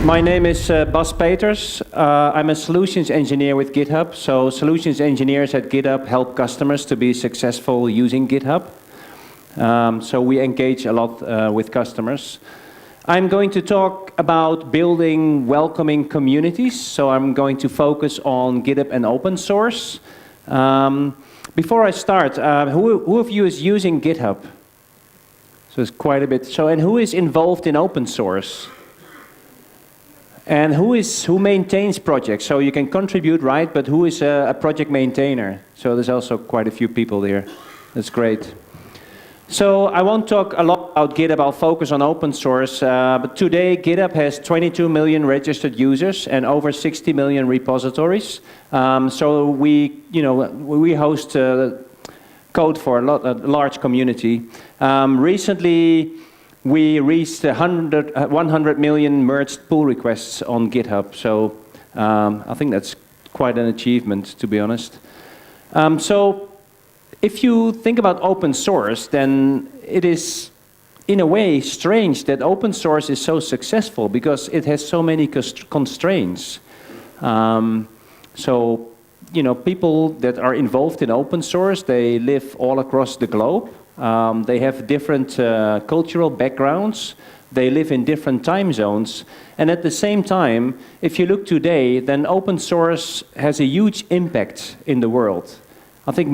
My name is Bas Peters. I'm a solutions engineer with GitHub. So solutions engineers at GitHub help customers to be successful using GitHub. So we engage a lot with customers. I'm going to talk about building welcoming communities. So I'm going to focus on GitHub and open source. Before I start, who of you is using GitHub? So it's quite a bit. So, and who is involved in open source? And who maintains projects? So you can contribute, right? But who is a project maintainer? So there's also quite a few people there. That's great. So I won't talk a lot about GitHub. I'll focus on open source. But today, GitHub has 22 million registered users and over 60 million repositories. So we host code for a large community. Recently, we reached 100 million merged pull requests on GitHub. So I think that's quite an achievement, to be honest. So if you think about open source, then it is, in a way, strange that open source is so successful because it has so many constraints. So, people that are involved in open source, they live all across the globe. They have different cultural backgrounds. They live in different time zones. And at the same time, if you look today, then open source has a huge impact in the world. I think a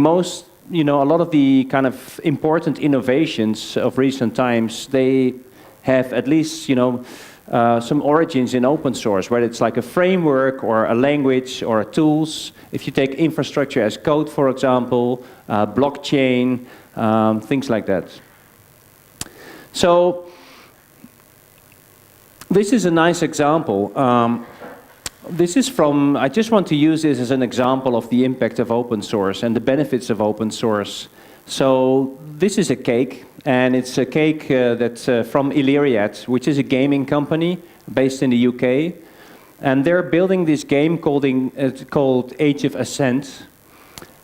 lot of the kind of important innovations of recent times, they have at least, some origins in open source, whether it's like a framework or a language or tools. If you take infrastructure as code, for example, blockchain, things like that. So this is a nice example. This is from, I just want to use this as an example of the impact of open source and the benefits of open source. So this is a cake, and it's a cake that's from Illyriad, which is a gaming company based in the UK. And they're building this game called Age of Ascent.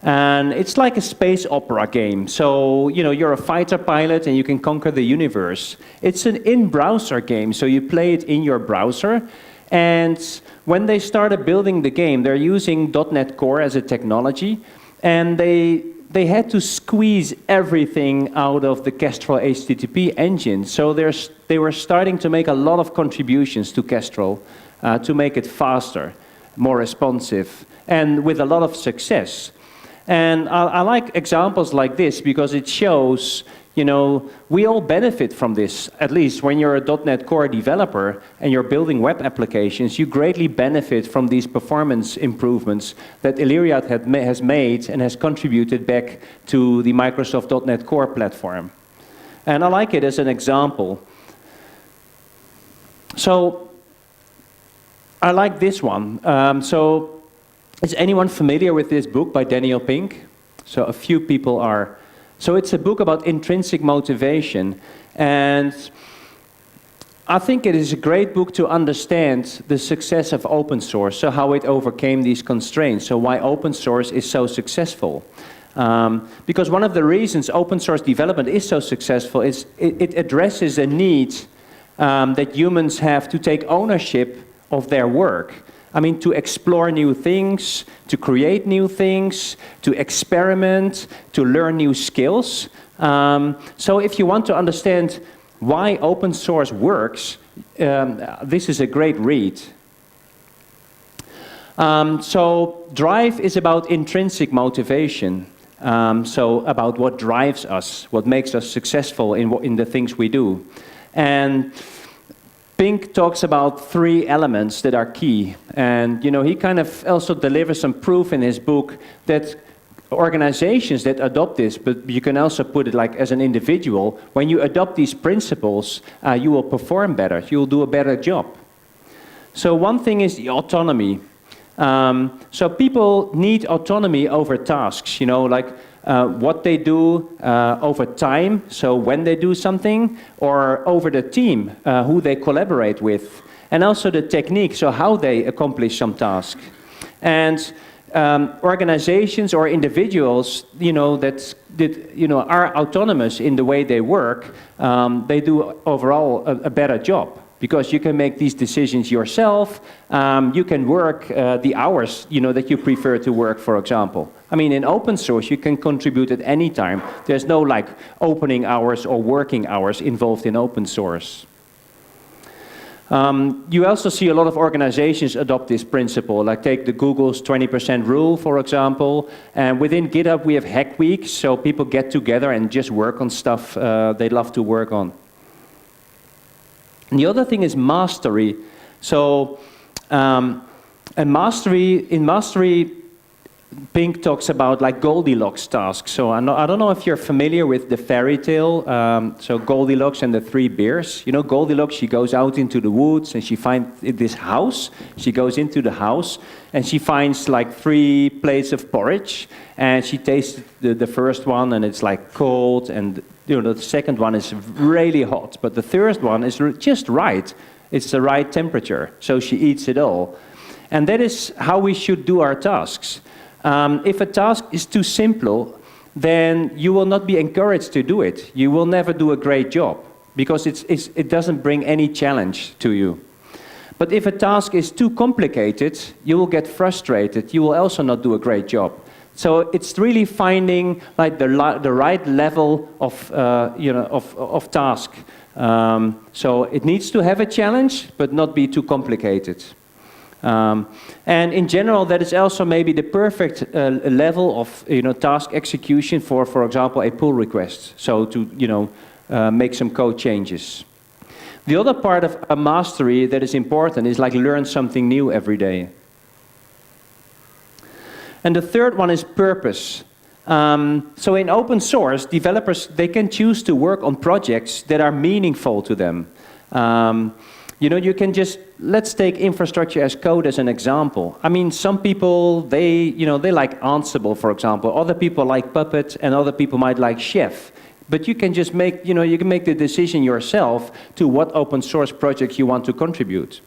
And it's like a space opera game. So, you're a fighter pilot and you can conquer the universe. It's an in-browser game, so you play it in your browser. And when they started building the game, they're using .NET Core as a technology. And they had to squeeze everything out of the Kestrel HTTP engine. So they were starting to make a lot of contributions to Kestrel to make it faster, more responsive, and with a lot of success. And I like examples like this because it shows, we all benefit from this. At least when you're a .NET Core developer and you're building web applications, you greatly benefit from these performance improvements that Illyriad has made and has contributed back to the Microsoft .NET Core platform. And I like it as an example. So I like this one. Is anyone familiar with this book by Daniel Pink? So a few people are. So it's a book about intrinsic motivation. And I think it is a great book to understand the success of open source, so how it overcame these constraints, so why open source is so successful. Because one of the reasons open source development is so successful is it addresses a need that humans have to take ownership of their work. I mean, to explore new things, to create new things, to experiment, to learn new skills. So if you want to understand why open source works, this is a great read. So drive is about intrinsic motivation. So about what drives us, what makes us successful in the things we do. And Pink talks about 3 elements that are key. And he kind of also delivers some proof in his book that organizations that adopt this, but you can also put it like as an individual, when you adopt these principles, you will perform better, you will do a better job. So one thing is the autonomy. So people need autonomy over tasks, what they do over time, so when they do something, or over the team, who they collaborate with, and also the technique, so how they accomplish some task. And organizations or individuals, are autonomous in the way they work, they do overall a better job. because you can make these decisions yourself. You can work the hours, that you prefer to work, for example. I mean, in open source, you can contribute at any time. There's no like opening hours or working hours involved in open source. You also see a lot of organizations adopt this principle, like take the Google's 20% rule, for example. And within GitHub, we have hack weeks, so people get together and just work on stuff they love to work on. And the other thing is mastery. So, in mastery, Pink talks about like Goldilocks tasks. So I don't know if you're familiar with the fairy tale. So Goldilocks and the 3 bears. You know, Goldilocks, she goes out into the woods and she finds this house. She goes into the house and she finds like 3 plates of porridge. And she tastes the first one and it's like cold, and the second one is really hot. But the third one is just right. It's the right temperature. So she eats it all. And that is how we should do our tasks. If a task is too simple, then you will not be encouraged to do it. You will never do a great job, because it doesn't bring any challenge to you. But if a task is too complicated, you will get frustrated. You will also not do a great job. So it's really finding like the right level of task. So it needs to have a challenge, but not be too complicated. And in general, that is also maybe the perfect level of task execution for example, a pull request. So to make some code changes. The other part of a mastery that is important is like learn something new every day. And the third one is purpose. So in open source, developers, they can choose to work on projects that are meaningful to them. You can just, let's take infrastructure as code as an example. I mean, some people, they like Ansible, for example. Other people like Puppet, and other people might like Chef. But you can just make, you can make the decision yourself to what open source projects you want to contribute.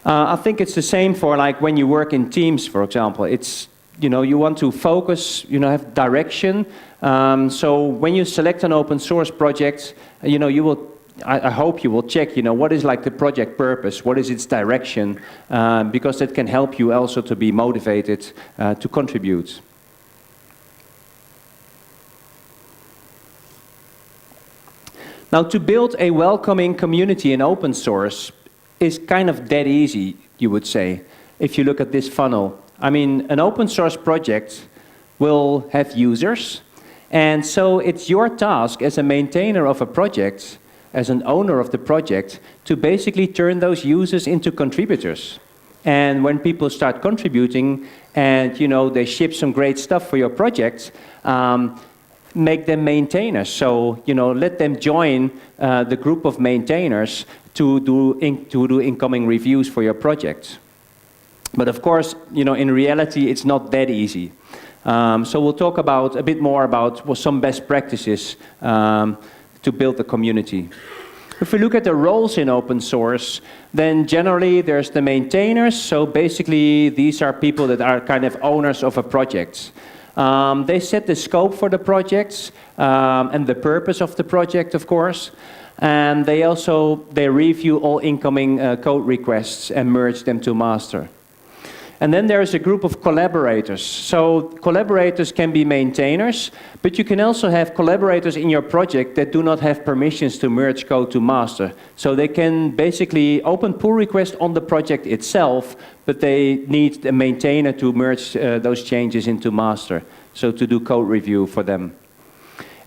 I think it's the same for like when you work in teams, for example. It's, you want to focus, have direction. So when you select an open source project, you will, I hope you will check, what is like the project purpose, what is its direction, because it can help you also to be motivated to contribute. Now, to build a welcoming community in open source is kind of dead easy, you would say, if you look at this funnel. I mean, an open source project will have users, and so it's your task as a maintainer of a project, as an owner of the project, to basically turn those users into contributors. And when people start contributing and they ship some great stuff for your project, make them maintainers. So let them join the group of maintainers to do incoming reviews for your project. But of course, in reality, it's not that easy. So we'll talk a bit more about some best practices to build the community. If we look at the roles in open source, then generally there's the maintainers. So basically, these are people that are kind of owners of a project. They set the scope for the projects and the purpose of the project, of course. And they review all incoming code requests and merge them to master. And then there is a group of collaborators. So collaborators can be maintainers, but you can also have collaborators in your project that do not have permissions to merge code to master. So they can basically open pull requests on the project itself, but they need a maintainer to merge those changes into master, so to do code review for them.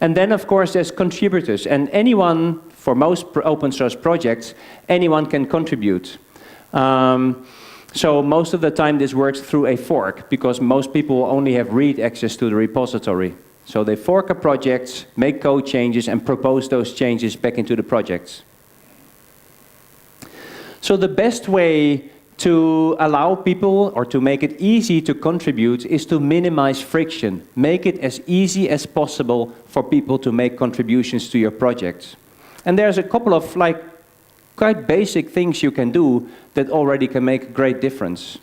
And then, of course, there's contributors. And anyone, for most open source projects, anyone can contribute. So most of the time this works through a fork, because most people only have read access to the repository. So they fork a project, make code changes, and propose those changes back into the project. So the best way to allow people, or to make it easy to contribute, is to minimize friction. Make it as easy as possible for people to make contributions to your project. And there's a couple of quite basic things you can do that already can make a great difference.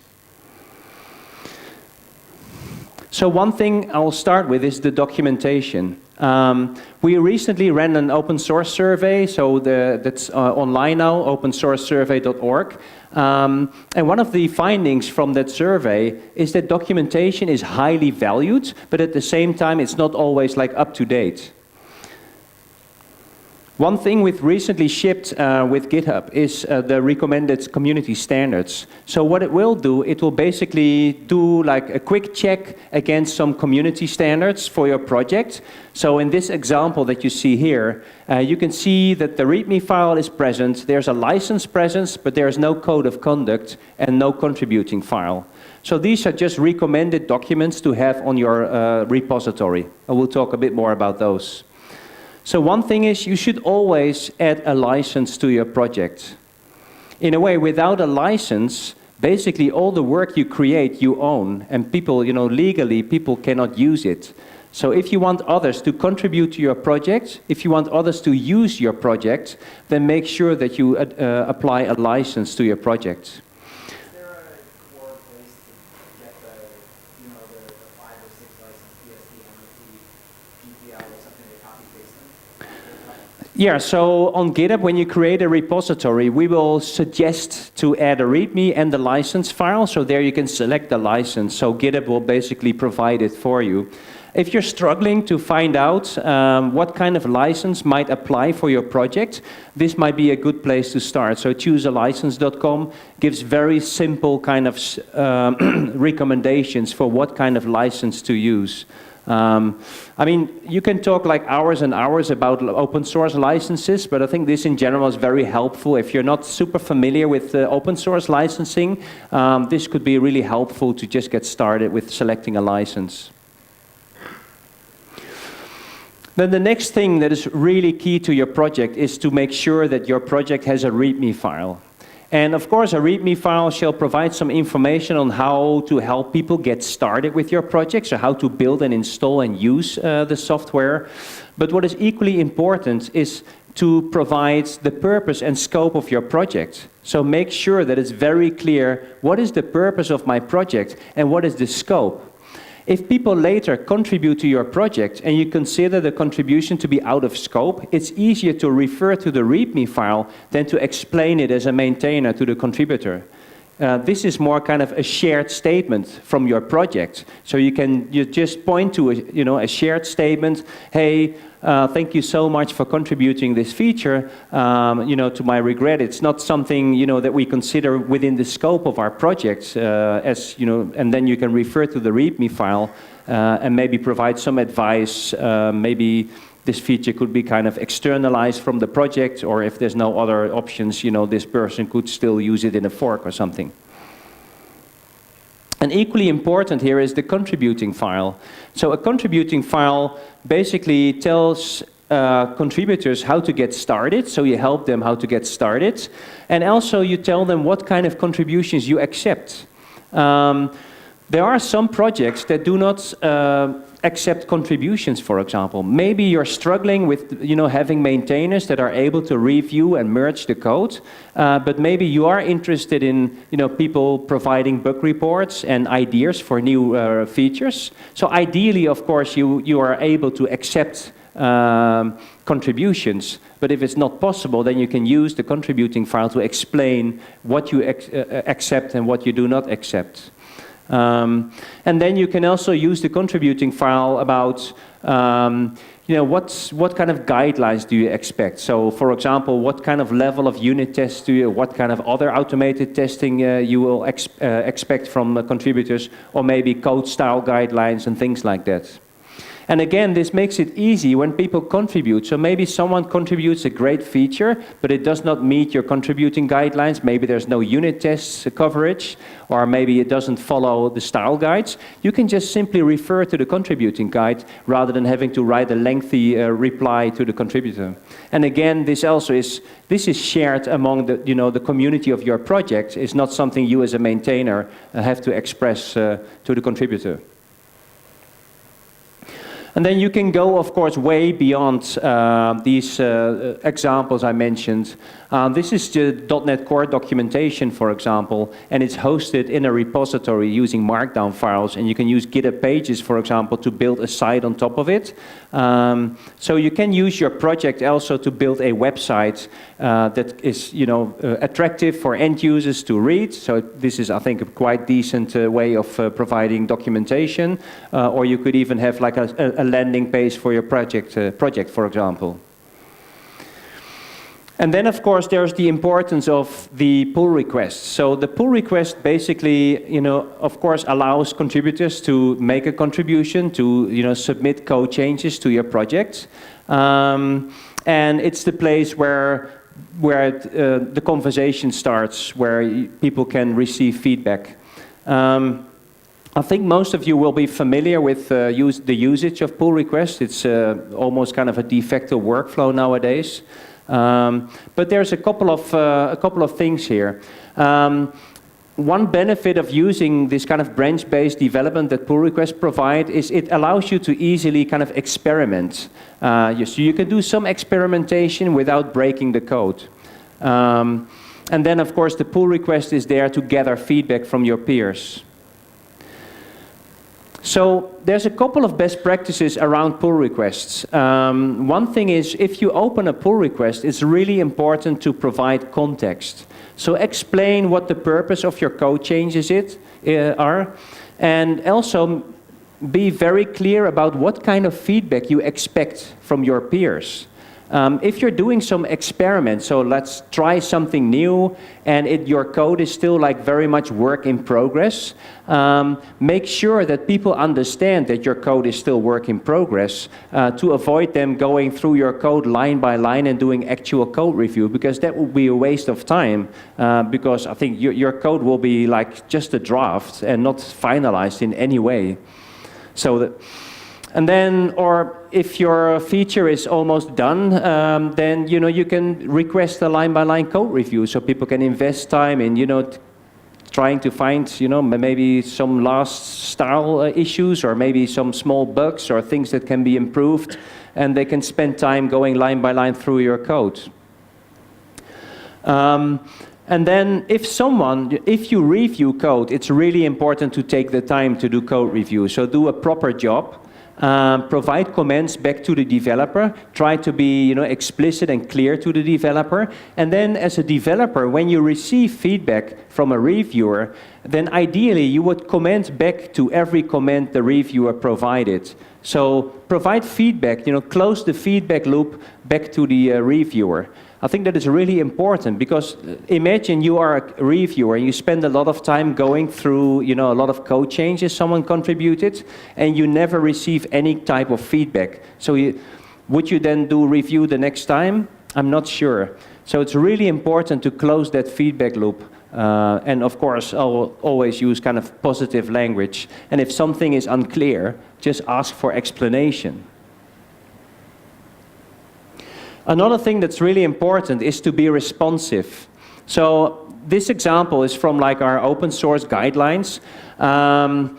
So one thing I'll start with is the documentation. We recently ran an open source survey, so that's online now, opensourcesurvey.org. And one of the findings from that survey is that documentation is highly valued, but at the same time it's not always like up to date. One thing we've recently shipped with GitHub is the recommended community standards. So what it will do, it will basically do like a quick check against some community standards for your project. So in this example that you see here, you can see that the README file is present, there's a license present, but there's no code of conduct and no contributing file. So these are just recommended documents to have on your repository. I will talk a bit more about those. So one thing is you should always add a license to your project. In a way, without a license, basically all the work you create you own, and people, legally people cannot use it. So if you want others to contribute to your project, if you want others to use your project, then make sure that you apply a license to your project. Yeah, so on GitHub, when you create a repository, we will suggest to add a README and the license file. So there you can select the license. So GitHub will basically provide it for you. If you're struggling to find out what kind of license might apply for your project, this might be a good place to start. So choosealicense.com gives very simple kind of recommendations for what kind of license to use. I mean, you can talk like hours and hours about open source licenses, but I think this in general is very helpful. If you're not super familiar with open source licensing, this could be really helpful to just get started with selecting a license. Then the next thing that is really key to your project is to make sure that your project has a README file. And of course, a README file shall provide some information on how to help people get started with your project, so how to build and install and use the software. But what is equally important is to provide the purpose and scope of your project. So make sure that it's very clear what is the purpose of my project and what is the scope. If people later contribute to your project and you consider the contribution to be out of scope, it's easier to refer to the README file than to explain it as a maintainer to the contributor. This is more kind of a shared statement from your project. So you just point to a shared statement. Hey, thank you so much for contributing this feature. To my regret, it's not something that we consider within the scope of our project. And then you can refer to the README file and maybe provide some advice. Maybe this feature could be kind of externalized from the project, or if there's no other options, this person could still use it in a fork or something. And equally important here is the contributing file. So a contributing file basically tells contributors how to get started, so you help them how to get started, and also you tell them what kind of contributions you accept. There are some projects that do not accept contributions, for example. Maybe you're struggling with having maintainers that are able to review and merge the code, but maybe you are interested in people providing bug reports and ideas for new features. So ideally, of course, you are able to accept contributions, but if it's not possible, then you can use the contributing file to explain what you accept and what you do not accept. And then you can also use the contributing file about what kind of guidelines do you expect. So for example, what kind of level of unit tests what kind of other automated testing you will expect from contributors, or maybe code style guidelines and things like that. And again, this makes it easy when people contribute. So maybe someone contributes a great feature, but it does not meet your contributing guidelines. Maybe there's no unit tests coverage, or maybe it doesn't follow the style guides. You can just simply refer to the contributing guide rather than having to write a lengthy reply to the contributor. And again, this is shared among the community of your project. It's not something you as a maintainer have to express to the contributor. And then you can go, of course, way beyond these examples I mentioned. This is the .NET Core documentation, for example, and it's hosted in a repository using Markdown files, and you can use Github Pages, for example, to build a site on top of it. So you can use your project also to build a website that is, attractive for end users to read. So this is, I think, a quite decent way of providing documentation. Or you could even have like a landing page for your project, for example. And then, of course, there's the importance of the pull requests. So the pull request basically, of course, allows contributors to make a contribution, to, submit code changes to your project. And it's the place where the conversation starts, where people can receive feedback. I think most of you will be familiar with the usage of pull requests. It's almost kind of a de facto workflow nowadays. But there's a couple of things here. One benefit of using this kind of branch-based development that pull requests provide is it allows you to easily kind of experiment. So you can do some experimentation without breaking the code. And then, of course, the pull request is there to gather feedback from your peers. So there's a couple of best practices around pull requests. One thing is, if you open a pull request, it's really important to provide context. So explain what the purpose of your code changes are, and also be very clear about what kind of feedback you expect from your peers. If you're doing some experiments, so let's try something new, and your code is still like very much work in progress, make sure that people understand that your code is still work in progress, to avoid them going through your code line by line and doing actual code review, because that would be a waste of time, because I think your code will be like just a draft and not finalized in any way. And then, or if your feature is almost done, then you can request a line-by-line code review, so people can invest time in trying to find maybe some last style issues, or maybe some small bugs or things that can be improved, and they can spend time going line by line through your code. And then if you review code, it's really important to take the time to do code review. So do a proper job. Provide comments back to the developer. Try to be explicit and clear to the developer. And then as a developer, when you receive feedback from a reviewer, then ideally you would comment back to every comment the reviewer provided. So provide feedback, close the feedback loop back to the reviewer. I think that is really important, because imagine you are a reviewer and you spend a lot of time going through a lot of code changes someone contributed, and you never receive any type of feedback. So would you then do review the next time? I'm not sure. So it's really important to close that feedback loop. And of course, I'll always use kind of positive language. And if something is unclear, just ask for explanation. Another thing that's really important is to be responsive. So this example is from like our open source guidelines. And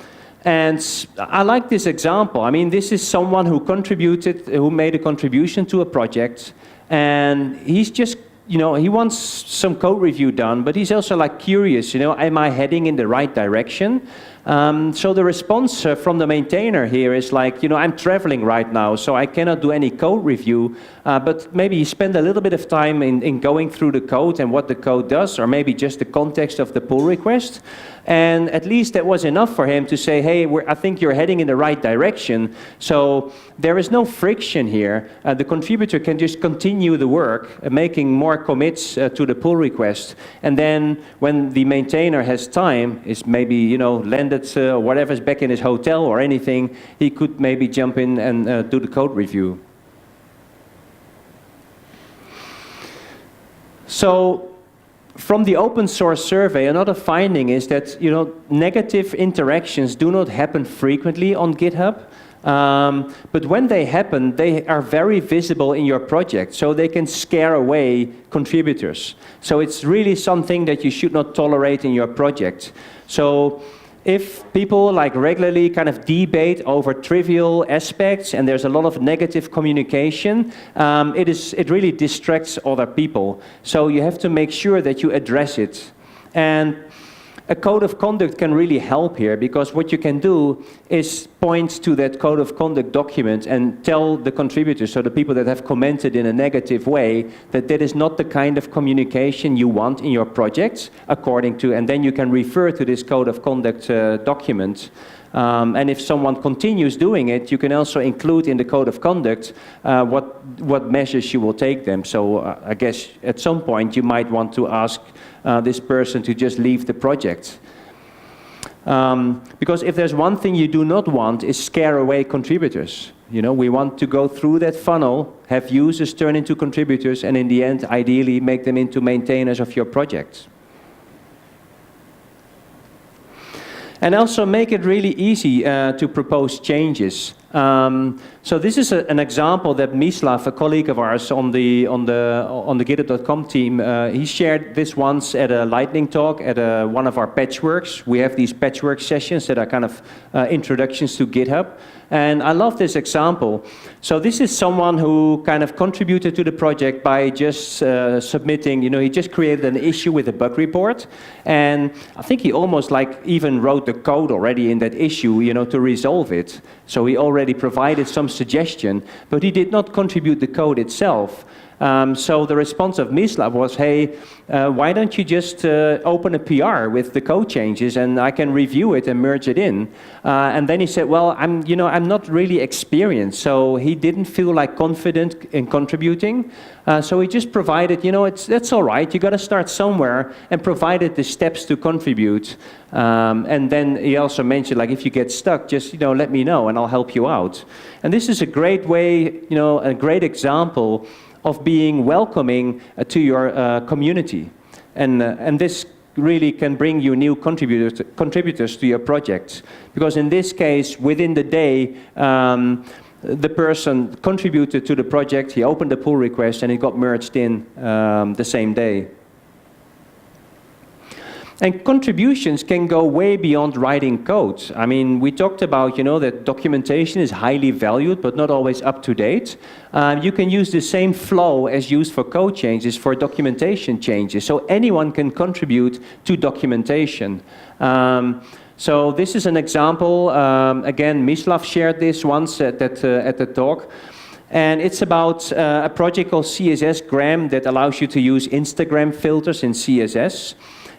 I like this example. I mean, this is someone who made a contribution to a project, and he's just, he wants some code review done, but he's also like curious, am I heading in the right direction? So the response from the maintainer here is like, I'm traveling right now, so I cannot do any code review, but maybe you spend a little bit of time in going through the code and what the code does, or maybe just the context of the pull request. And at least that was enough for him to say, hey, I think you're heading in the right direction. So there is no friction here. The contributor can just continue the work, making more commits to the pull request. And then when the maintainer has time, is maybe, landed whatever's back in his hotel or anything, he could maybe jump in and do the code review. So from the open source survey, another finding is that negative interactions do not happen frequently on GitHub. But when they happen, they are very visible in your project, so they can scare away contributors. So it's really something that you should not tolerate in your project. So if people like regularly kind of debate over trivial aspects and there's a lot of negative communication, it really distracts other people. So you have to make sure that you address it. And a code of conduct can really help here, because what you can do is point to that code of conduct document and tell the contributors, so the people that have commented in a negative way, that that is not the kind of communication you want in your projects, according to, and then you can refer to this code of conduct document. And if someone continues doing it, you can also include in the code of conduct what measures you will take them. So I guess at some point you might want to ask this person to just leave the project. Because if there's one thing you do not want, is scare away contributors. You know, we want to go through that funnel, have users turn into contributors, and in the end, ideally, make them into maintainers of your project. And also make it really easy to propose changes. So this is an example that Mislav, a colleague of ours on the Github.com team, he shared this once at a lightning talk at one of our patchworks. We have these patchwork sessions that are kind of introductions to GitHub. And I love this example. So this is someone who kind of contributed to the project by just submitting, you know, he just created an issue with a bug report. And I think he almost like even wrote the code already in that issue, you know, to resolve it. So he already provided some suggestion, but he did not contribute the code itself. So the response of Mislav was, hey, why don't you just open a PR with the code changes and I can review it and merge it in. And then he said, well, I'm not really experienced, so he didn't feel like confident in contributing. So he just provided, you know, that's all right, you got to start somewhere, and provided the steps to contribute. And then he also mentioned, like, if you get stuck, just, you know, let me know and I'll help you out. And this is a great way, you know, a great example of being welcoming to your community. And this really can bring you new contributors to your project. Because in this case, within the day, the person contributed to the project, he opened the pull request, and it got merged in the same day. And contributions can go way beyond writing code. I mean, we talked about, you know, that documentation is highly valued, but not always up to date. You can use the same flow as used for code changes for documentation changes. So anyone can contribute to documentation. So this is an example. Again, Mislav shared this once at the talk. And it's about a project called CSS Gram that allows you to use Instagram filters in CSS.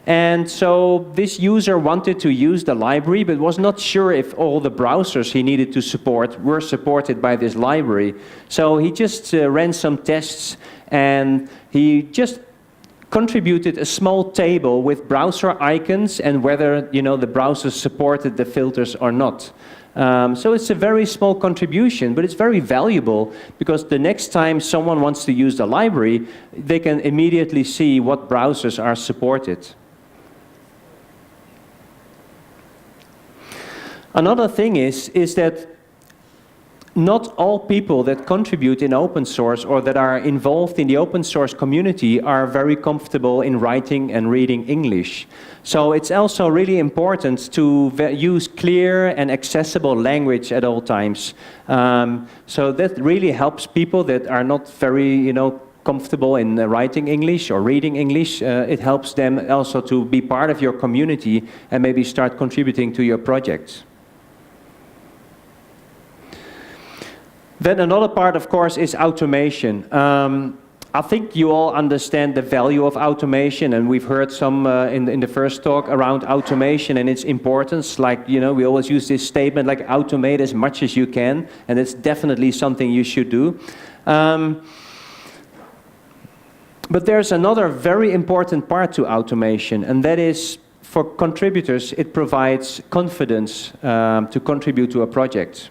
And so this user wanted to use the library, but was not sure if all the browsers he needed to support were supported by this library. So he just ran some tests, and he just contributed a small table with browser icons and whether, you know, the browser supported the filters or not. So it's a very small contribution, but it's very valuable, because the next time someone wants to use the library, they can immediately see what browsers are supported. Another thing is that not all people that contribute in open source or that are involved in the open source community are very comfortable in writing and reading English. So it's also really important to use clear and accessible language at all times. So that really helps people that are not very, you know, comfortable in writing English or reading English. It helps them also to be part of your community and maybe start contributing to your projects. Then another part, of course, is automation. I think you all understand the value of automation, and we've heard some in the first talk around automation and its importance. Like, you know, we always use this statement, like, automate as much as you can, and it's definitely something you should do. But there's another very important part to automation, and that is, for contributors, it provides confidence to contribute to a project.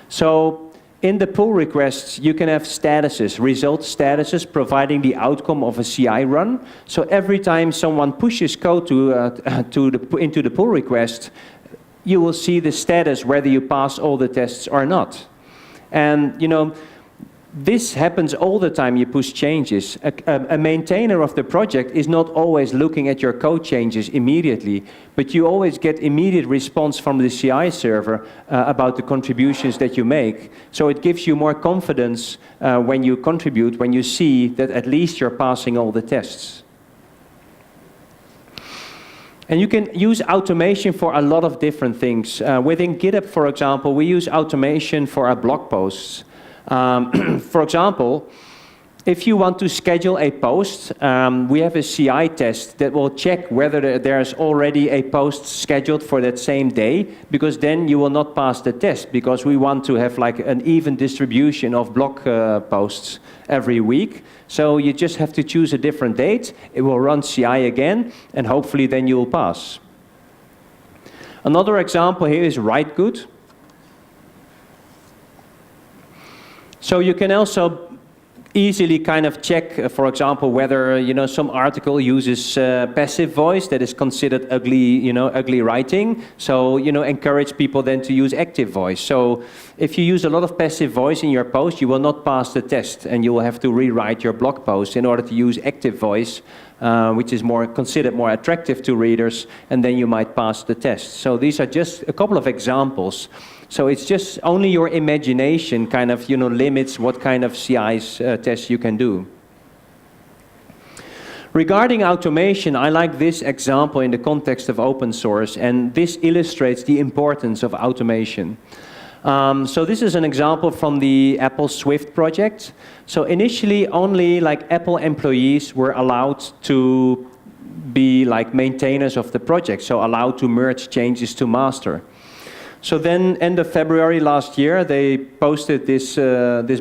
So in the pull requests, you can have statuses, result statuses, providing the outcome of a CI run. So every time someone pushes code into the pull request, you will see the status, whether you pass all the tests or not. And, you know, This happens all the time you push changes. A maintainer of the project is not always looking at your code changes immediately, but you always get immediate response from the CI server about the contributions that you make. So it gives you more confidence when you contribute, when you see that at least you're passing all the tests. And you can use automation for a lot of different things. Within GitHub, for example, we use automation for our blog posts. For example, if you want to schedule a post, we have a CI test that will check whether there's already a post scheduled for that same day, because then you will not pass the test, because we want to have like an even distribution of blog posts every week. So you just have to choose a different date, it will run CI again, and hopefully then you'll pass. Another example here is WriteGood. So you can also easily kind of check, for example, whether some article uses passive voice that is considered ugly, ugly writing. So encourage people then to use active voice. So if you use a lot of passive voice in your post, you will not pass the test, and you will have to rewrite your blog post in order to use active voice, which is considered more attractive to readers, and then you might pass the test. So these are just a couple of examples. So it's just only your imagination kind of limits what kind of CI tests you can do. Regarding automation, I like this example in the context of open source, and this illustrates the importance of automation. So this is an example from the Apple Swift project. So initially only like Apple employees were allowed to be like maintainers of the project, so allowed to merge changes to master. So then, end of February last year, they posted this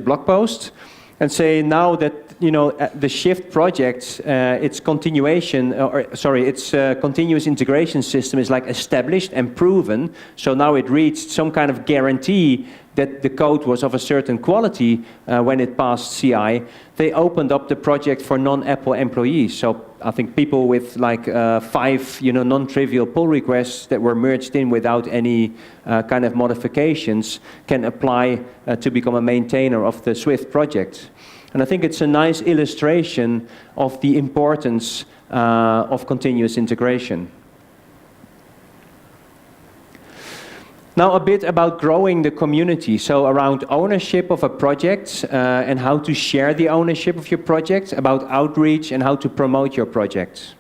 blog post and say now that the Shift project, its continuous integration system is like established and proven. So now it reached some kind of guarantee that the code was of a certain quality when it passed CI. They opened up the project for non-Apple employees. So I think people with like 5 non-trivial pull requests that were merged in without any kind of modifications can apply to become a maintainer of the Swift project. And I think it's a nice illustration of the importance of continuous integration. Now a bit about growing the community, so around ownership of a project and how to share the ownership of your project, about outreach and how to promote your project.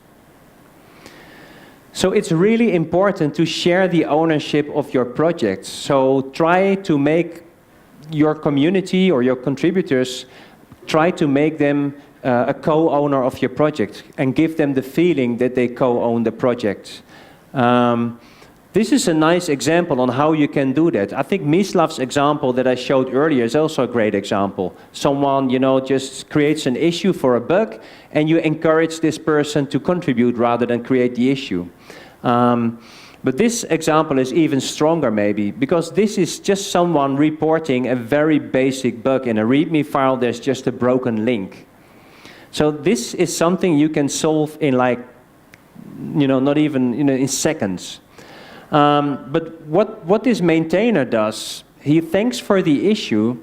So it's really important to share the ownership of your project. So try to make your community or your contributors, try to make them a co-owner of your project and give them the feeling that they co-own the project. This is a nice example on how you can do that. I think Mislav's example that I showed earlier is also a great example. Someone, just creates an issue for a bug, and you encourage this person to contribute rather than create the issue. But this example is even stronger maybe, because this is just someone reporting a very basic bug. In a Readme file, there's just a broken link. So this is something you can solve in like, not even in seconds. But what this maintainer does, he thanks for the issue,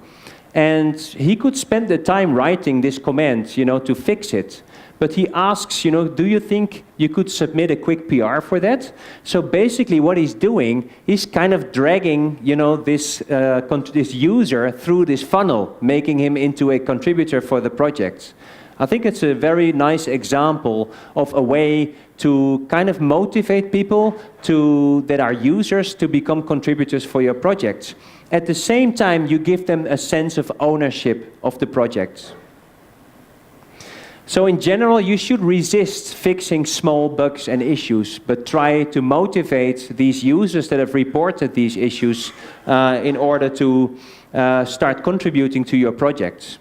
and he could spend the time writing this command, to fix it. But he asks, do you think you could submit a quick PR for that? So basically what he's doing, he's kind of dragging, this user through this funnel, making him into a contributor for the project. I think it's a very nice example of a way to kind of motivate people that are users to become contributors for your project. At the same time, you give them a sense of ownership of the project. So in general, you should resist fixing small bugs and issues, but try to motivate these users that have reported these issues in order to start contributing to your project.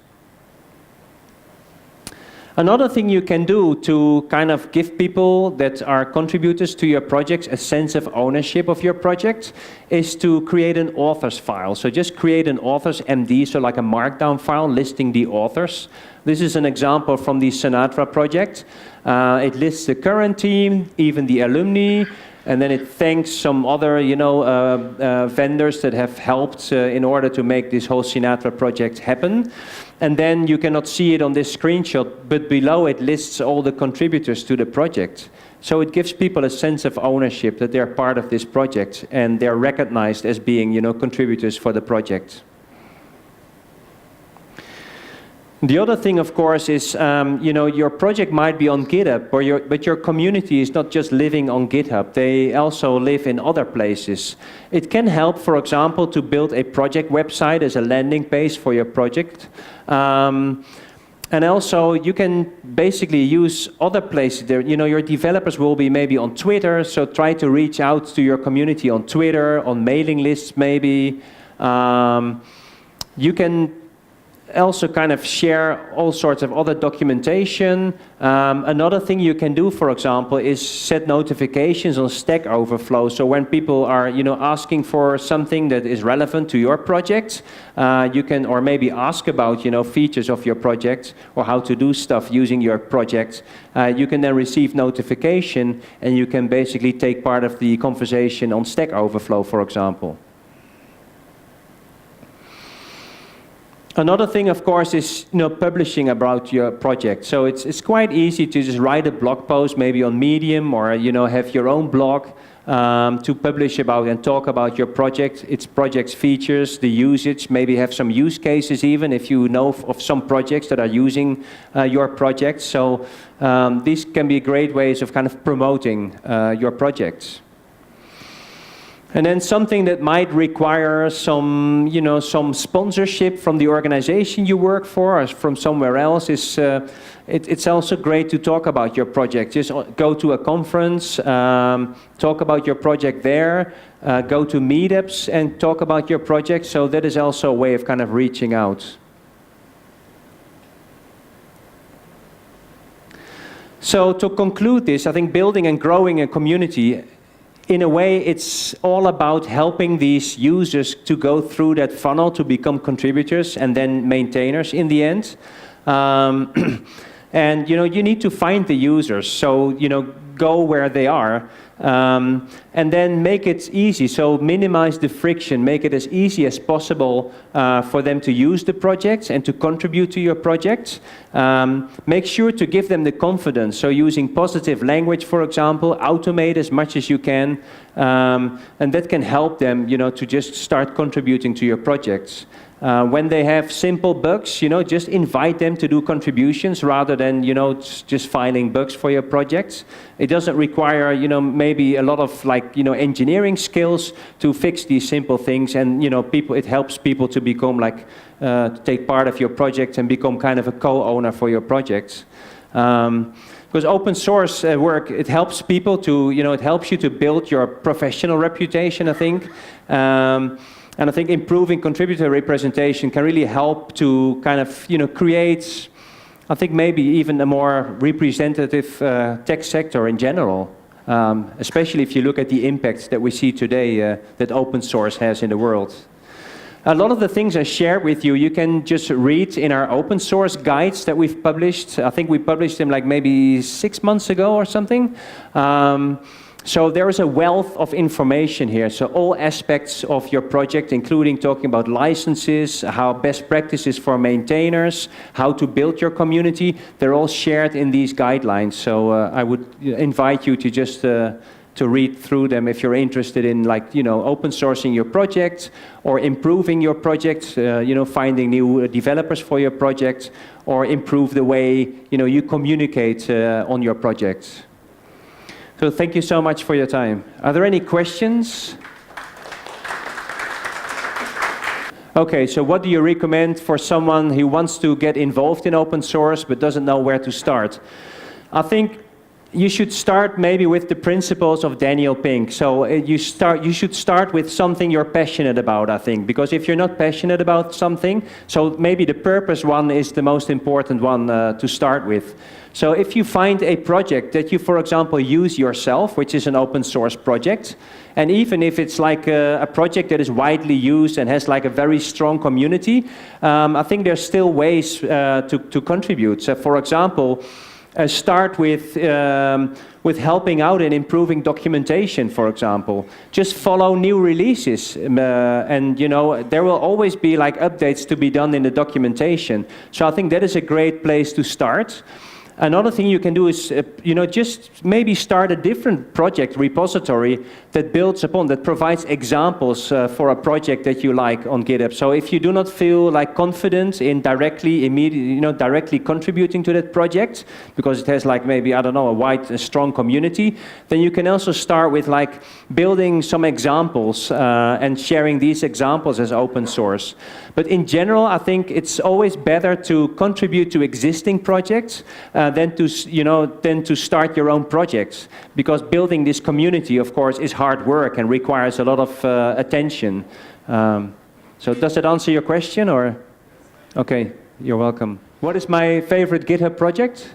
Another thing you can do to kind of give people that are contributors to your project a sense of ownership of your project is to create an authors file. So just create an authors MD, so like a markdown file listing the authors. This is an example from the Sinatra project. It lists the current team, even the alumni, and then it thanks some other, vendors that have helped in order to make this whole Sinatra project happen. And then you cannot see it on this screenshot, but below it lists all the contributors to the project. So it gives people a sense of ownership, that they're part of this project and they're recognized as being, contributors for the project. The other thing, of course, is your project might be on GitHub, but your community is not just living on GitHub. They also live in other places. It can help, for example, to build a project website as a landing page for your project. And also, you can basically use other places. There, your developers will be maybe on Twitter, so try to reach out to your community on Twitter, on mailing lists maybe. You can also kind of share all sorts of other documentation. Another thing you can do, for example, is set notifications on Stack Overflow. So when people are, asking for something that is relevant to your project, you can, or maybe ask about, features of your project or how to do stuff using your project. You can then receive notification, and you can basically take part of the conversation on Stack Overflow, for example. Another thing, of course, is publishing about your project. So it's quite easy to just write a blog post, maybe on Medium, or have your own blog to publish about and talk about your project, its project's features, the usage, maybe have some use cases even if you know of some projects that are using your project. So these can be great ways of kind of promoting your projects. And then something that might require some, some sponsorship from the organization you work for or from somewhere else is, it's also great to talk about your project. Just go to a conference, talk about your project there, go to meetups and talk about your project. So that is also a way of kind of reaching out. So to conclude this, I think building and growing a community, in a way, it's all about helping these users to go through that funnel to become contributors and then maintainers in the end. And you need to find the users, so go where they are, and then make it easy. So minimize the friction, make it as easy as possible for them to use the project and to contribute to your project. Make sure to give them the confidence. So using positive language, for example, automate as much as you can, and that can help them, to just start contributing to your projects. When they have simple bugs, just invite them to do contributions rather than, just filing bugs for your projects. It doesn't require, maybe a lot of engineering skills to fix these simple things, and it helps people to become to take part of your project and become kind of a co-owner for your projects. Because open source work, it helps people to, it helps you to build your professional reputation, I think. And I think improving contributor representation can really help to kind of, create, I think maybe even a more representative tech sector in general, especially if you look at the impact that we see today that open source has in the world. A lot of the things I shared with you, you can just read in our open source guides that we've published. I think we published them maybe 6 months ago or something. So there is a wealth of information here. So all aspects of your project, including talking about licenses, how best practices for maintainers, how to build your community, they're all shared in these guidelines. So I would invite you to just to read through them if you're interested in open sourcing your project or improving your project, finding new developers for your project, or improve the way you communicate on your project. So thank you so much for your time. Are there any questions? Okay, so what do you recommend for someone who wants to get involved in open source but doesn't know where to start? I think you should start maybe with the principles of Daniel Pink. So you should start with something you're passionate about, I think, because if you're not passionate about something, so maybe the purpose one is the most important one to start with. So if you find a project that you, for example, use yourself, which is an open source project, and even if it's a project that is widely used and has a very strong community, I think there's still ways to contribute. So for example, start with with helping out in improving documentation, for example. Just follow new releases, and there will always be like updates to be done in the documentation. So I think that is a great place to start. Another thing you can do is, just maybe start a different project repository that builds upon, that provides examples for a project that you like on GitHub. So if you do not feel like confident in directly contributing to that project, because it has like maybe, I don't know, a strong community, then you can also start with like building some examples and sharing these examples as open source. But in general, I think it's always better to contribute to existing projects than to start your own projects, because building this community, of course, is hard work and requires a lot of attention. So does that answer your question, or? Okay, you're welcome. What is my favorite GitHub project?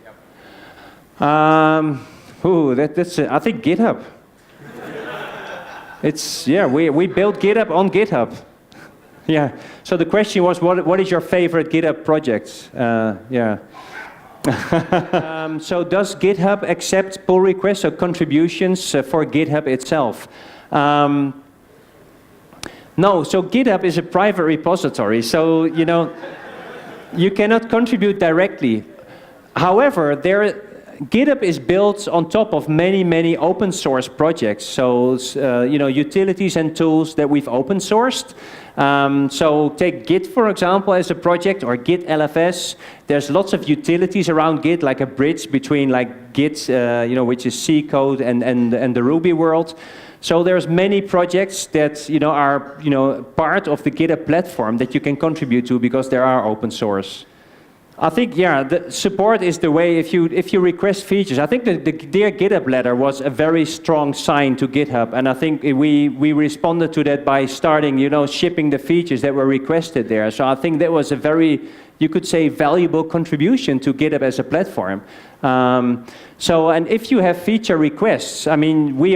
That's I think GitHub. We built GitHub on GitHub. Yeah. So the question was, what is your favorite GitHub project? So does GitHub accept pull requests or contributions for GitHub itself? No. So GitHub is a private repository. So you cannot contribute directly. However, GitHub is built on top of many open source projects. So utilities and tools that we've open sourced. So take Git, for example, as a project, or Git LFS. There's lots of utilities around Git, like a bridge between like Git, which is C code, and the Ruby world. So there's many projects that are part of the GitHub platform that you can contribute to because they are open source. I think, the support is the way. If you request features, I think the Dear GitHub letter was a very strong sign to GitHub, and I think we responded to that by starting, shipping the features that were requested there. So I think that was a very, you could say, valuable contribution to GitHub as a platform. And if you have feature requests, I mean, we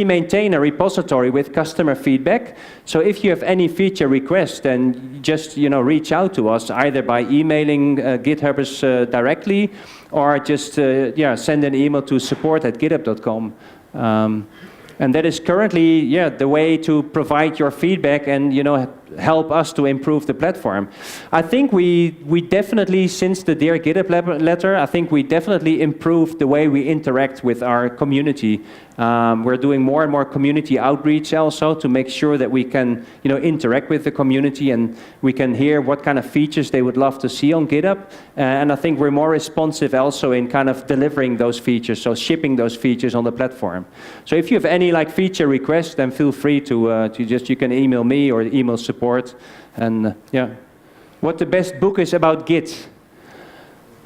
maintain a repository with customer feedback. So if you have any feature requests, then just reach out to us either by emailing GitHubbers directly, or just send an email to support@github.com. And that is currently the way to provide your feedback and help us to improve the platform. I think we definitely, since the Dear GitHub letter, I think we definitely improved the way we interact with our community. We're doing more and more community outreach also to make sure that we can interact with the community, and we can hear what kind of features they would love to see on GitHub. And I think we're more responsive also in kind of delivering those features, so shipping those features on the platform. So if you have any like feature requests, then feel free to you can email me or email support. And what the best book is about Git?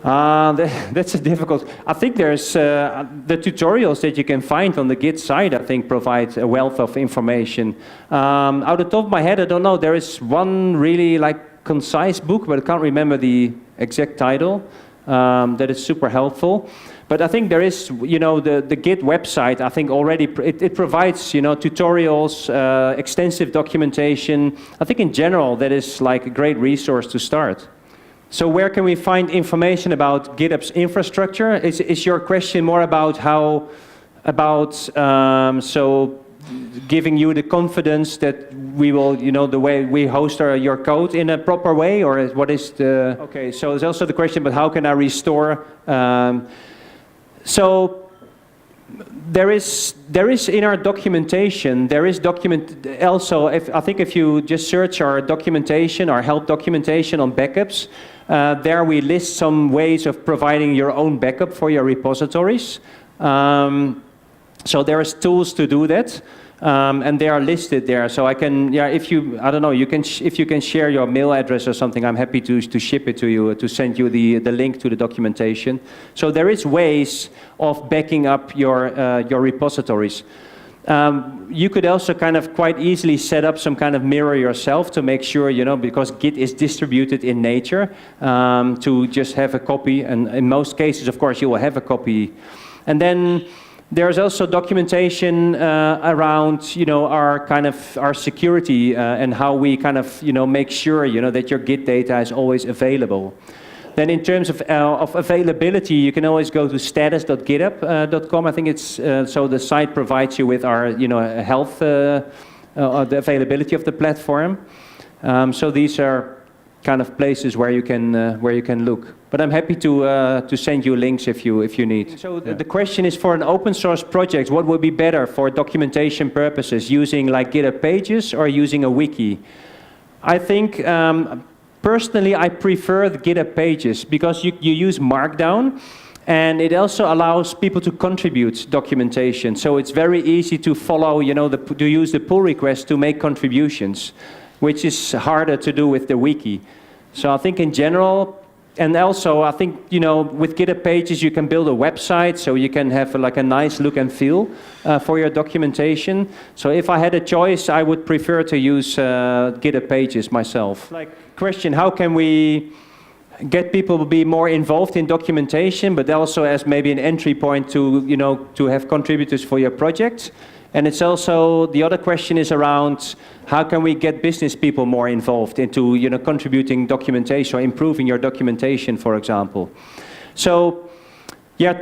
That's a difficult. I think there's the tutorials that you can find on the Git site, I think, provide a wealth of information. Out of the top of my head, I don't know. There is one really like concise book, but I can't remember the exact title. That is super helpful. But I think there is, the Git website, I think already, it provides, tutorials, extensive documentation. I think in general, that is like a great resource to start. So where can we find information about GitHub's infrastructure? Is your question more about so giving you the confidence that we will, the way we host your code in a proper way, or what is the... Okay, so there's also the question, but how can I restore... So there is in our documentation, also, I think if you just search our documentation, our help documentation on backups, there we list some ways of providing your own backup for your repositories. So there's tools to do that. And they are listed there, so I can, if you can share your mail address or something, I'm happy to ship it to you, to send you the link to the documentation. So there is ways of backing up your repositories. You could also kind of quite easily set up some kind of mirror yourself to make sure, because Git is distributed in nature, to just have a copy, and in most cases, of course, you will have a copy. And then there's also documentation around, our security and how we kind of, make sure, that your Git data is always available. Then in terms of availability, you can always go to status.github.com. I think it's so the site provides you with our health, the availability of the platform. So these are kind of places where you can look. But I'm happy to send you links if you need. So the question is, for an open source project, what would be better for documentation purposes, using like Github Pages or using a wiki? I think personally I prefer the Github Pages because you use Markdown, and it also allows people to contribute documentation. So it's very easy to follow, to use the pull request to make contributions, which is harder to do with the wiki. So I think in general, and also I think, with Github Pages you can build a website, so you can have like a nice look and feel for your documentation. So if I had a choice, I would prefer to use Github Pages myself. Like question, how can we get people to be more involved in documentation, but also as maybe an entry point to, to have contributors for your project? And it's also, the other question is around how can we get business people more involved into contributing documentation or improving your documentation, for example. So yeah,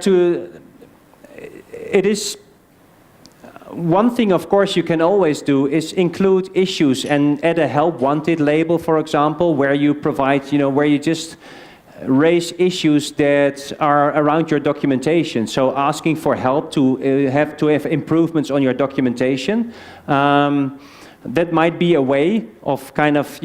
it is one thing, of course, you can always do is include issues and add a help wanted label, for example, where you provide, where you just raise issues that are around your documentation. So asking for help to have improvements on your documentation. That might be a way of kind of,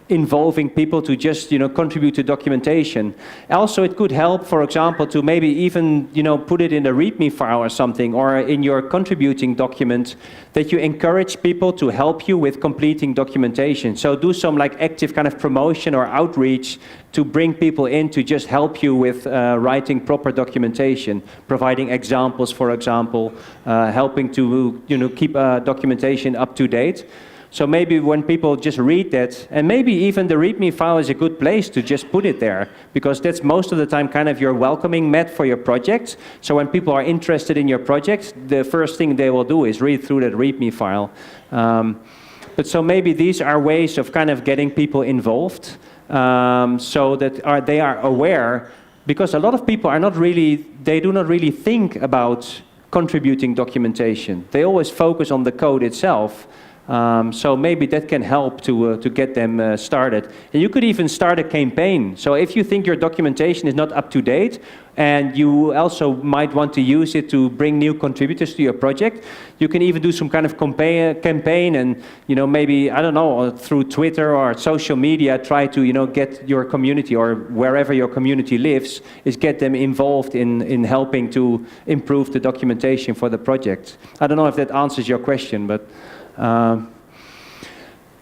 involving people to just, contribute to documentation. Also, it could help, for example, to maybe even, put it in a Readme file or something, or in your contributing document, that you encourage people to help you with completing documentation. So do some like active kind of promotion or outreach to bring people in to just help you with writing proper documentation, providing examples, for example, helping to, keep documentation up to date. So maybe when people just read that, and maybe even the Readme file is a good place to just put it there, because that's most of the time kind of your welcoming mat for your project. So when people are interested in your project, the first thing they will do is read through that Readme file. But so maybe these are ways of kind of getting people involved, so that they are aware, because a lot of people are not really, they do not really think about contributing documentation. They always focus on the code itself. So maybe that can help to get them started. And you could even start a campaign. So if you think your documentation is not up to date, and you also might want to use it to bring new contributors to your project, you can even do some kind of campaign and, maybe, I don't know, through Twitter or social media, try to, get your community, or wherever your community lives, is get them involved in helping to improve the documentation for the project. I don't know if that answers your question, but...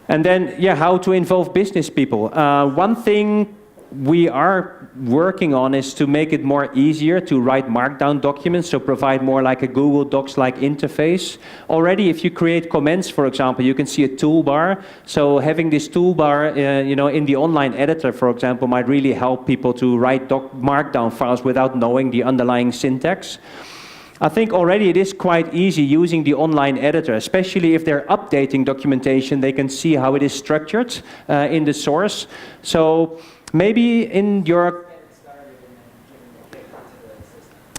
and then, yeah, how to involve business people. One thing we are working on is to make it more easier to write Markdown documents, so provide more like a Google Docs-like interface. Already, if you create comments, for example, you can see a toolbar. So having this toolbar, in the online editor, for example, might really help people to write Markdown files without knowing the underlying syntax. I think already it is quite easy using the online editor, especially if they're updating documentation, they can see how it is structured in the source. So maybe in your...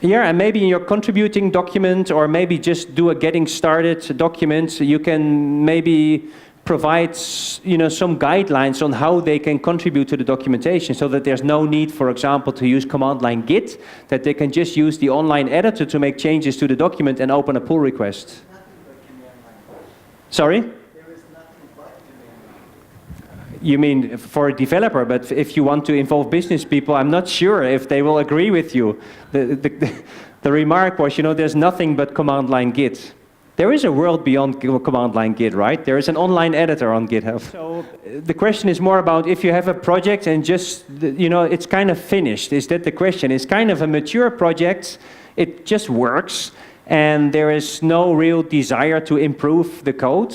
Yeah, and maybe in your contributing document, or maybe just do a getting started document, you can maybe provide, some guidelines on how they can contribute to the documentation, so that there's no need, for example, to use command line Git, that they can just use the online editor to make changes to the document and open a pull request. Sorry? You mean for a developer, but if you want to involve business people, I'm not sure if they will agree with you. The remark was, there's nothing but command line Git. There is a world beyond command line Git, right? There is an online editor on GitHub. So the question is more about if you have a project and just, it's kind of finished. Is that the question? It's kind of a mature project. It just works, and there is no real desire to improve the code.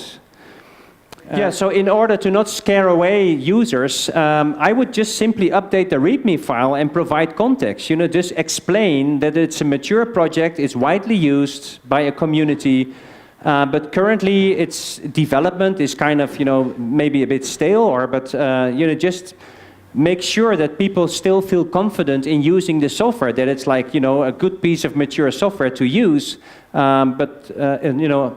Yeah, so in order to not scare away users, I would just simply update the README file and provide context. Just explain that it's a mature project, it's widely used by a community, but currently its development is kind of, maybe a bit stale, but just make sure that people still feel confident in using the software, that it's like, you know, a good piece of mature software to use, and, you know,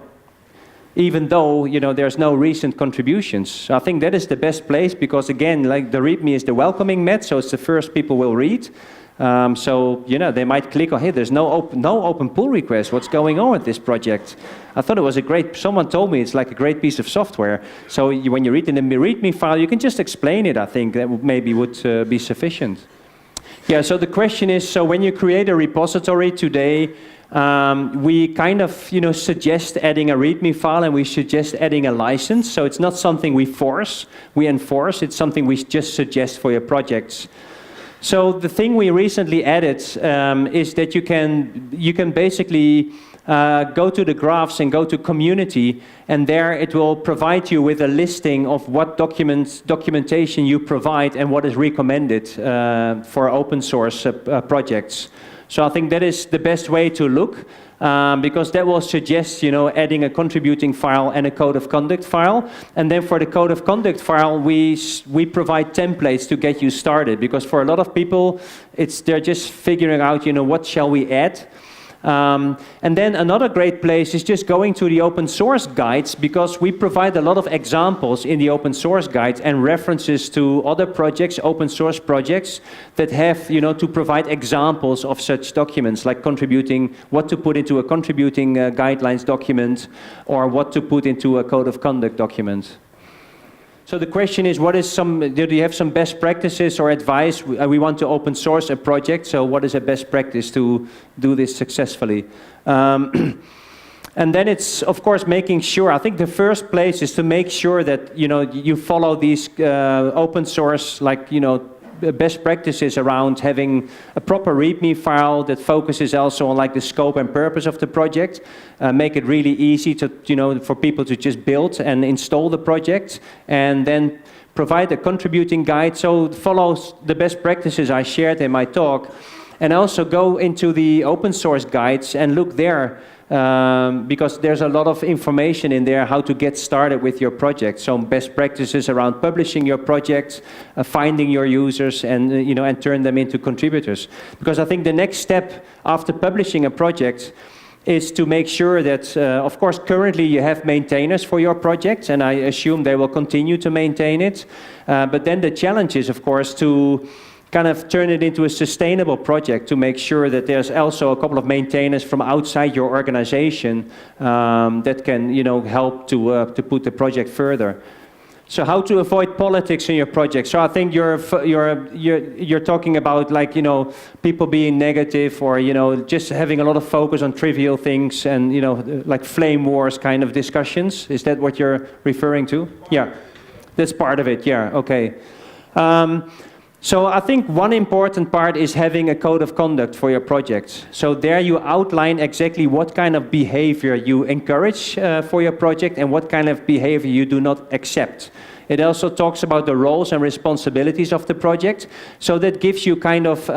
even though, you know, there's no recent contributions. So I think that is the best place, because again, like the README is the welcoming mat, so it's the first people will read. So, you know, they might click on, hey, there's no open pull request. What's going on with this project? I thought it was a great, someone told me it's like a great piece of software. So when you read in the README file, you can just explain it. I think that maybe would be sufficient. Yeah, so the question is, so when you create a repository today, we kind of, you know, suggest adding a README file, and we suggest adding a license. So it's not something we force, we enforce. It's something we just suggest for your projects. So the thing we recently added is that you can basically go to the graphs and go to community, and there it will provide you with a listing of what documentation you provide and what is recommended for open source projects. So I think that is the best way to look, because that will suggest, you know, adding a contributing file and a code of conduct file. And then for the code of conduct file, we provide templates to get you started, because for a lot of people, they're just figuring out, you know, what shall we add. And then another great place is just going to the open source guides, because we provide a lot of examples in the open source guides and references to other projects, open source projects, that have, you know, to provide examples of such documents, like contributing, what to put into a contributing guidelines document, or what to put into a code of conduct document. So the question is, do you have some best practices or advice? We want to open source a project, so what is a best practice to do this successfully? And then it's, of course, making sure, I think the first place is to make sure that, you know, you follow these open source, like, you know, best practices around having a proper README file that focuses also on like the scope and purpose of the project. Make it really easy to, you know, for people to just build and install the project, and then provide a contributing guide. So it follows the best practices I shared in my talk, and also go into the open source guides and look there. Because there's a lot of information in there how to get started with your project. So best practices around publishing your project, finding your users, and you know, and turn them into contributors. Because I think the next step after publishing a project is to make sure that, of course, currently you have maintainers for your project, and I assume they will continue to maintain it. But then the challenge is, of course, to kind of turn it into a sustainable project, to make sure that there's also a couple of maintainers from outside your organization that can, you know, help to put the project further. So how to avoid politics in your project? So I think you're talking about, like, you know, people being negative, or, you know, just having a lot of focus on trivial things, and, you know, like flame wars kind of discussions. Is that what you're referring to? Yeah, that's part of it. Yeah. Okay. So I think one important part is having a code of conduct for your project. So there you outline exactly what kind of behavior you encourage for your project, and what kind of behavior you do not accept. It also talks about the roles and responsibilities of the project. So that gives you kind of,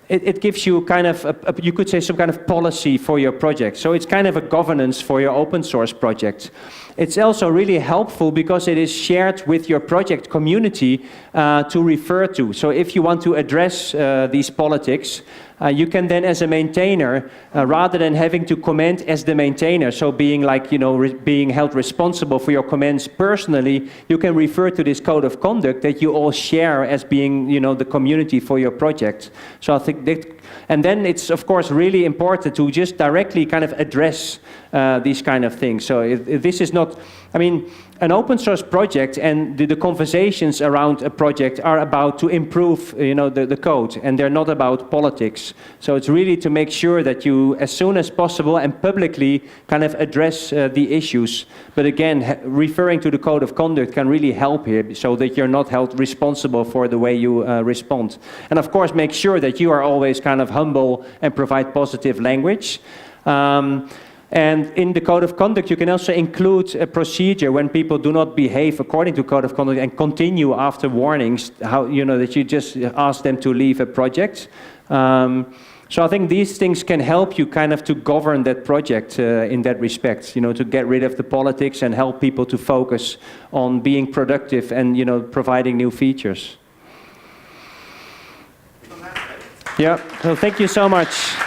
it gives you kind of, you could say, some kind of policy for your project. So it's kind of a governance for your open source project. It's also really helpful because it is shared with your project community to refer to. So if you want to address these politics, you can then, as a maintainer, rather than having to comment as the maintainer, so being like, you know, being held responsible for your comments personally, you can refer to this code of conduct that you all share as being, you know, the community for your project. So I think that, and then it's, of course, really important to just directly kind of address these kind of things. So if this is not, I mean, an open source project and the conversations around a project are about to improve, you know, the code, and they're not about politics. So it's really to make sure that you, as soon as possible and publicly, kind of address the issues. But again, referring to the code of conduct can really help here, so that you're not held responsible for the way you respond. And of course, make sure that you are always kind of humble and provide positive language. And in the code of conduct, you can also include a procedure when people do not behave according to code of conduct and continue after warnings, how, you know, that you just ask them to leave a project. So I think these things can help you kind of to govern that project in that respect, you know, to get rid of the politics and help people to focus on being productive and, you know, providing new features. Yeah, so thank you so much.